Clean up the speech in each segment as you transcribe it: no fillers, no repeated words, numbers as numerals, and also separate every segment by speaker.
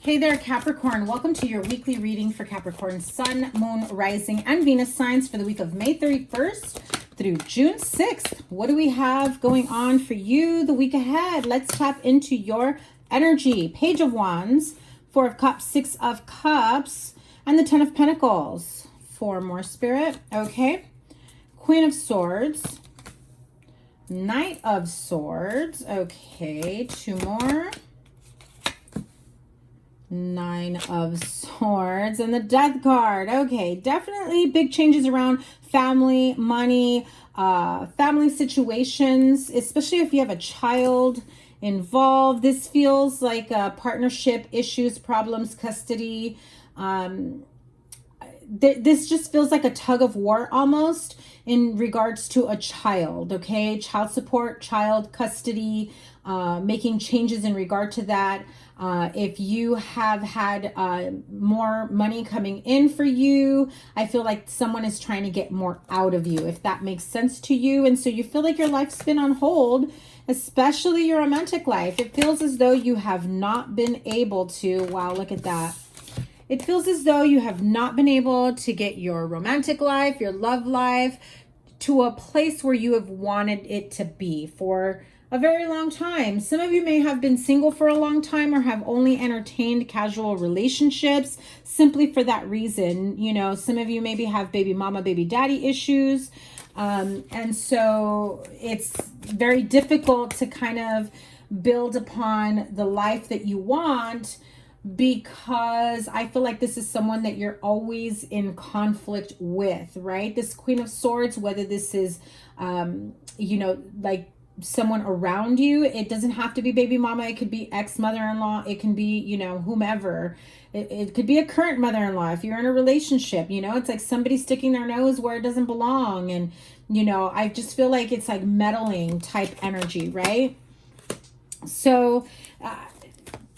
Speaker 1: Hey there, Capricorn. Welcome to your weekly reading for Capricorn Sun, Moon, Rising, and Venus signs for the week of May 31st through June 6th. What do we have going on for you the week ahead? Let's tap into your energy. Page of Wands, Four of Cups, Six of Cups, and the Ten of Pentacles. For more spirit. Okay. Queen of Swords, Knight of Swords. Okay, two more. Nine of Swords and the Death card. Okay, definitely big changes around family, money, family situations, especially if you have a child involved. This feels like partnership issues, problems, custody. This just feels like a tug of war almost in regards to a child, okay? Child support, child custody, making changes in regard to that. If you have had more money coming in for you, I feel like someone is trying to get more out of you, if that makes sense to you. And so you feel like your life's been on hold, especially your romantic life. It feels as though you have not been able to, wow, look at that. It feels as though you have not been able to get your romantic life, your love life, to a place where you have wanted it to be for a very long time. Some of you may have been single for a long time or have only entertained casual relationships simply for that reason. You know, some of you maybe have baby mama, baby daddy issues. And so it's very difficult to kind of build upon the life that you want, because I feel like this is someone that you're always in conflict with, right? This Queen of Swords, whether this is, you know, like someone around you, it doesn't have to be baby mama. It could be ex-mother-in-law. It can be, you know, whomever. It could be a current mother-in-law. If you're in a relationship, you know, it's like somebody sticking their nose where it doesn't belong. And, you know, I just feel like it's like meddling type energy, right? So,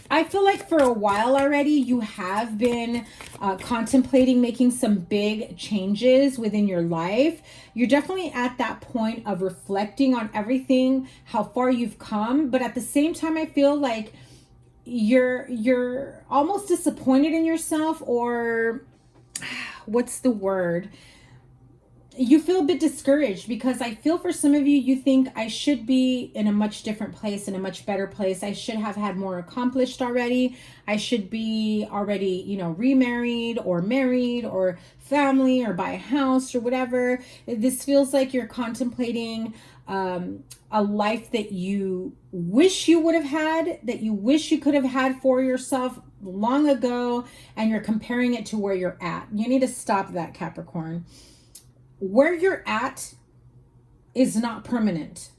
Speaker 1: I feel like for a while already, you have been contemplating making some big changes within your life. You're definitely at that point of reflecting on everything, how far you've come. But at the same time, I feel like you're almost disappointed in yourself, or what's the word? You feel a bit discouraged, because I feel for some of you, you think I should be in a much different place, in a much better place. I should have had more accomplished already. I should be already, you know, remarried or married or family or buy a house or whatever. This feels like you're contemplating a life that you wish you would have had, that you wish you could have had for yourself long ago, and you're comparing it to where you're at. You need to stop that, Capricorn. Where you're at is not permanent.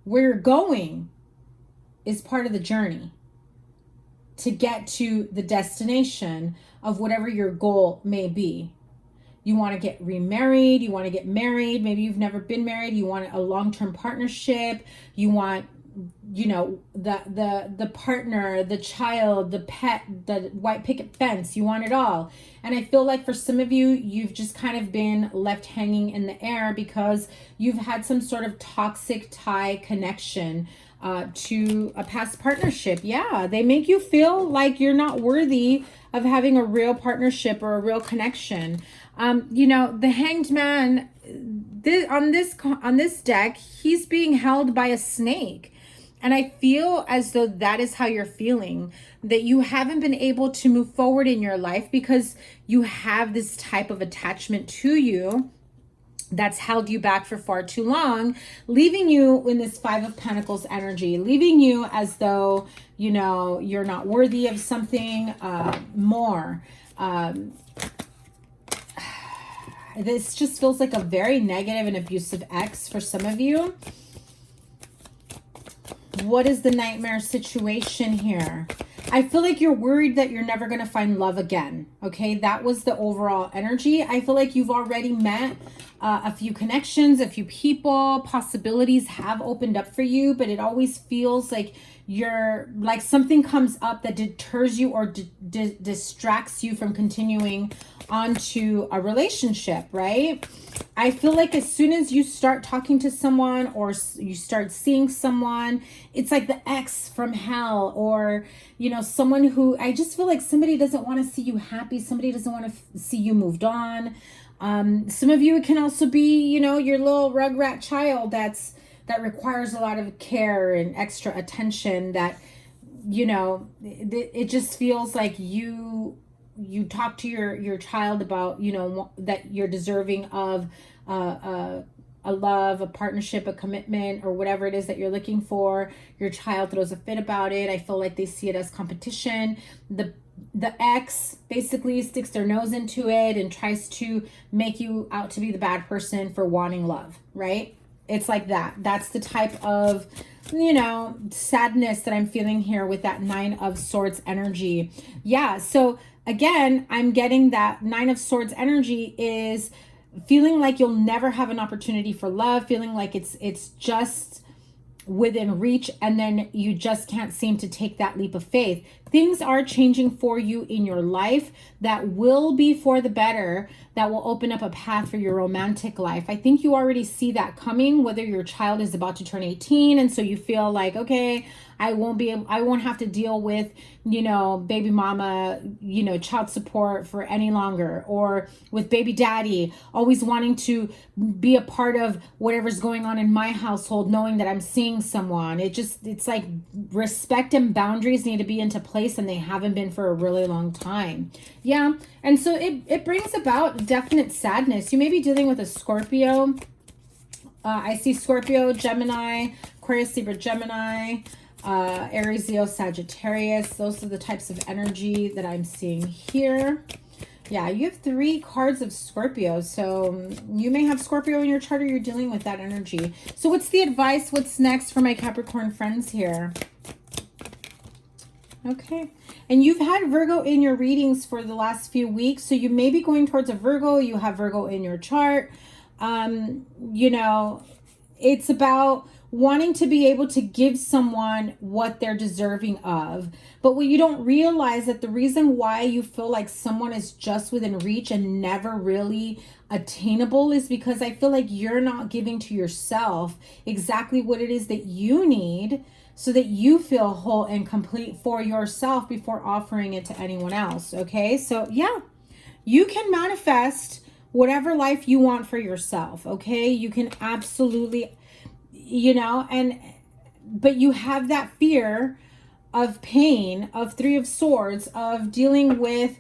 Speaker 1: Where you're going is part of the journey to get to the destination of whatever your goal may be. You want to get remarried, you want to get married, maybe you've never been married, you want a long-term partnership, you want, you know, the partner, the child, the pet, the white picket fence, you want it all. And I feel like for some of you, you've just kind of been left hanging in the air because you've had some sort of toxic tie connection to a past partnership. Yeah, they make you feel like you're not worthy of having a real partnership or a real connection. You know, the Hanged Man, on this deck, he's being held by a snake. And I feel as though that is how you're feeling, that you haven't been able to move forward in your life because you have this type of attachment to you that's held you back for far too long, leaving you in this Five of Pentacles energy, leaving you as though, you know, you're not worthy of something more. This just feels like a very negative and abusive ex for some of you. What is the nightmare situation here? I feel like you're worried that you're never going to find love again. Okay, that was the overall energy. I feel like you've already met a few connections, a few people, possibilities have opened up for you, but it always feels like you're like something comes up that deters you or distracts you from continuing onto a relationship, right? I feel like as soon as you start talking to someone or you start seeing someone, it's like the ex from hell, or, you know, someone who, I just feel like somebody doesn't want to see you happy. Somebody doesn't want to see you moved on. Some of you, it can also be, you know, your little rugrat child that requires a lot of care and extra attention, that, you know, it just feels like you talk to your child about, you know, that you're deserving of a love, a partnership, a commitment, or whatever it is that you're looking for. Your child throws a fit about it. I feel like they see it as competition. The ex basically sticks their nose into it and tries to make you out to be the bad person for wanting love, right? It's like that. That's the type of, you know, sadness that I'm feeling here with that 9 of Swords energy. Yeah, so again, I'm getting that 9 of Swords energy is feeling like you'll never have an opportunity for love, feeling like it's just within reach, and then you just can't seem to take that leap of faith. Things are changing for you in your life that will be for the better, that will open up a path for your romantic life. I think you already see that coming, whether your child is about to turn 18 and so you feel like, okay, I won't have to deal with, you know, baby mama, you know, child support for any longer, or with baby daddy always wanting to be a part of whatever's going on in my household, knowing that I'm seeing someone. It's like respect and boundaries need to be into place, and they haven't been for a really long time. Yeah. And so it brings about definite sadness. You may be dealing with a Scorpio. I see Scorpio, Gemini, Aquarius, Libra, Gemini, Aries, Leo, Sagittarius. Those are the types of energy that I'm seeing here. Yeah, you have 3 cards of Scorpio. So you may have Scorpio in your chart, or you're dealing with that energy. So what's the advice? What's next for my Capricorn friends here? Okay. And you've had Virgo in your readings for the last few weeks. So you may be going towards a Virgo. You have Virgo in your chart. You know, it's about wanting to be able to give someone what they're deserving of. But what you don't realize, that the reason why you feel like someone is just within reach and never really attainable, is because I feel like you're not giving to yourself exactly what it is that you need, so that you feel whole and complete for yourself before offering it to anyone else. Okay. So yeah, you can manifest whatever life you want for yourself. Okay. You can absolutely, you know, but you have that fear of pain, of 3 of Swords, of dealing with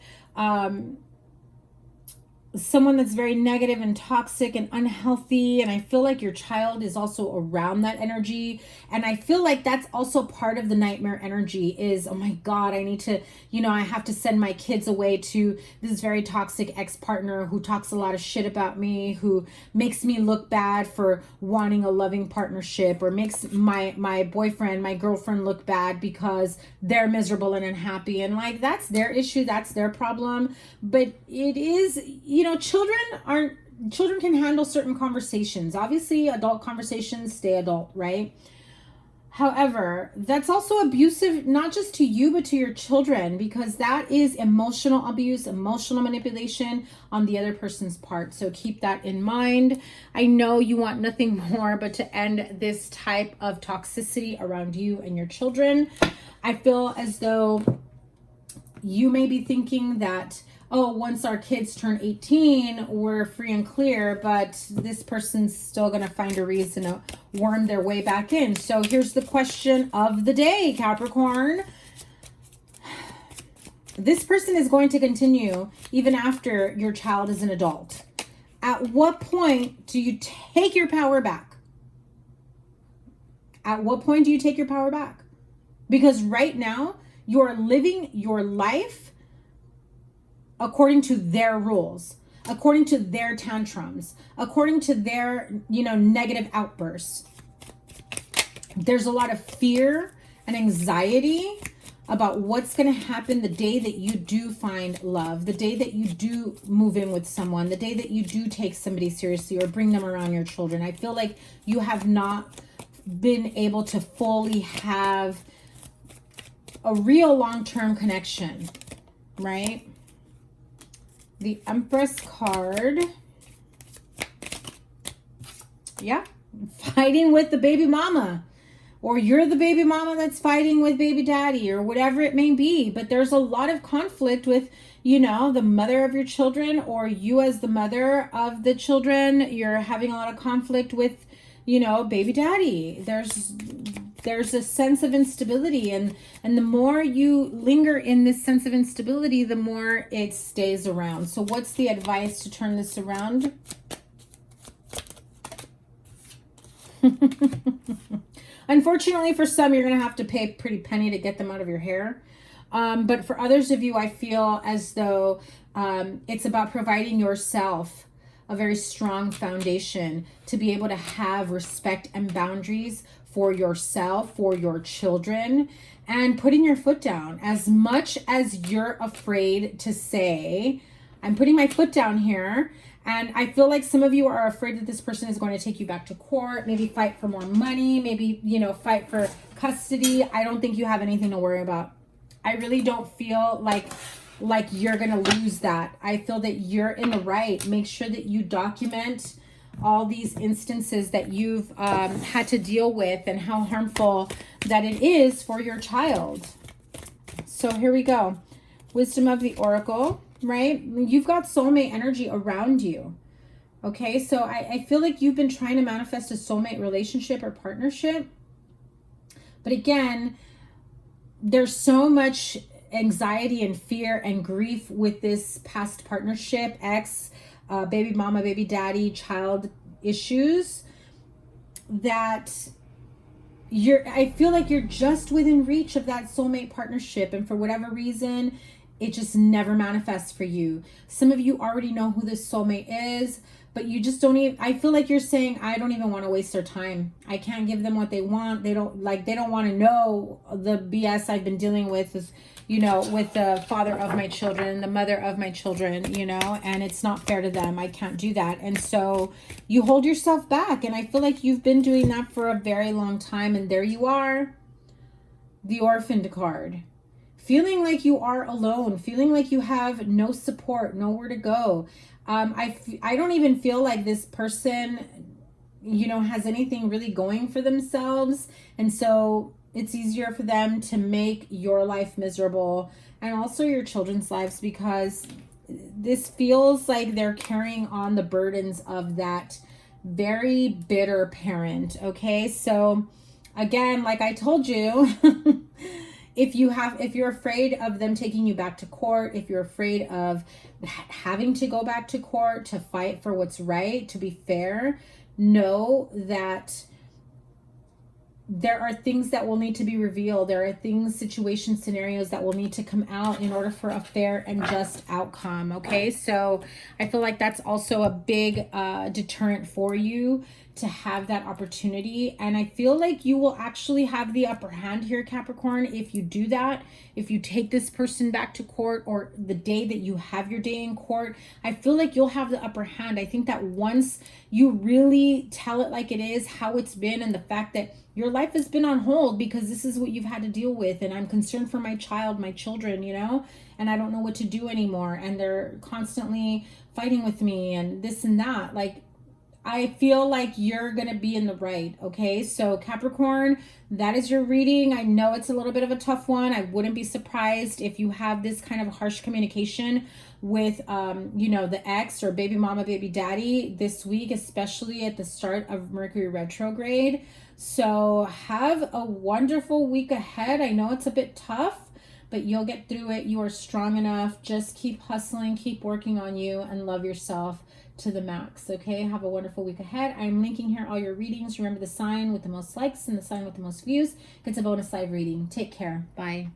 Speaker 1: someone that's very negative and toxic and unhealthy. And I feel like your child is also around that energy. And I feel like that's also part of the nightmare energy is, oh my God, I need to, you know, I have to send my kids away to this very toxic ex-partner who talks a lot of shit about me, who makes me look bad for wanting a loving partnership, or makes my boyfriend, my girlfriend look bad because they're miserable and unhappy. And like, that's their issue. That's their problem. But it is, you know, children can handle certain conversations. Obviously, adult conversations stay adult, right? However, that's also abusive, not just to you, but to your children, because that is emotional abuse, emotional manipulation on the other person's part. So keep that in mind. I know you want nothing more but to end this type of toxicity around you and your children. I feel as though you may be thinking that, oh, once our kids turn 18, we're free and clear, but this person's still going to find a reason to worm their way back in. So here's the question of the day, Capricorn. This person is going to continue even after your child is an adult. At what point do you take your power back? At what point do you take your power back? Because right now, you're living your life according to their rules, according to their tantrums, according to their, you know, negative outbursts. There's a lot of fear and anxiety about what's going to happen the day that you do find love, the day that you do move in with someone, the day that you do take somebody seriously or bring them around your children. I feel like you have not been able to fully have a real long-term connection, right? The Empress card. Yeah. Fighting with the baby mama. Or you're the baby mama that's fighting with baby daddy, or whatever it may be. But there's a lot of conflict with, you know, the mother of your children, or you as the mother of the children. You're having a lot of conflict with, you know, baby daddy. There's a sense of instability, and the more you linger in this sense of instability, the more it stays around. So what's the advice to turn this around? Unfortunately, for some, you're going to have to pay a pretty penny to get them out of your hair. But for others of you, I feel as though it's about providing yourself a very strong foundation to be able to have respect and boundaries for yourself, for your children, and putting your foot down. As much as you're afraid to say, I'm putting my foot down here. And I feel like some of you are afraid that this person is going to take you back to court, maybe fight for more money, maybe, you know, fight for custody. I don't think you have anything to worry about. I really don't feel like you're going to lose that. I feel that you're in the right. Make sure that you document all these instances that you've had to deal with and how harmful that it is for your child. So here we go. Wisdom of the Oracle. Right? You've got soulmate energy around you. Okay, so I feel like you've been trying to manifest a soulmate relationship or partnership. But again, there's so much anxiety and fear and grief with this past partnership, ex, baby mama, baby daddy, child issues, that I feel like you're just within reach of that soulmate partnership. And for whatever reason, it just never manifests for you. Some of you already know who this soulmate is, but you just don't even, I feel like you're saying, I don't even want to waste their time. I can't give them what they want. They don't want to know the BS I've been dealing with, is, you know, with the father of my children, the mother of my children, you know, and it's not fair to them. I can't do that. And so you hold yourself back. And I feel like you've been doing that for a very long time. And there you are, the orphaned card. Feeling like you are alone, feeling like you have no support, nowhere to go. I don't even feel like this person, you know, has anything really going for themselves. And so it's easier for them to make your life miserable and also your children's lives, because this feels like they're carrying on the burdens of that very bitter parent. Okay, so again, like I told you, if you're afraid of them taking you back to court, if you're afraid of having to go back to court to fight for what's right, to be fair, know that there are things that will need to be revealed. There are things, situations, scenarios that will need to come out in order for a fair and just outcome. Okay, so I feel like that's also a big deterrent for you to have that opportunity. And I feel like you will actually have the upper hand here, Capricorn, if you do that. If you take this person back to court, or the day that you have your day in court, I feel like you'll have the upper hand. I think that once you really tell it like it is, how it's been, and the fact that your life has been on hold because this is what you've had to deal with, and I'm concerned for my child, my children, you know, and I don't know what to do anymore, and they're constantly fighting with me and this and that. Like, I feel like you're going to be in the right. Okay, so Capricorn, that is your reading. I know it's a little bit of a tough one. I wouldn't be surprised if you have this kind of harsh communication with, you know, the ex or baby mama, baby daddy this week, especially at the start of Mercury retrograde. So have a wonderful week ahead. I know it's a bit tough, but you'll get through it. You are strong enough. Just keep hustling, keep working on you, and love yourself to the max. Okay, have a wonderful week ahead. I'm linking here all your readings. Remember, the sign with the most likes and the sign with the most views gets a bonus live reading. Take care. Bye.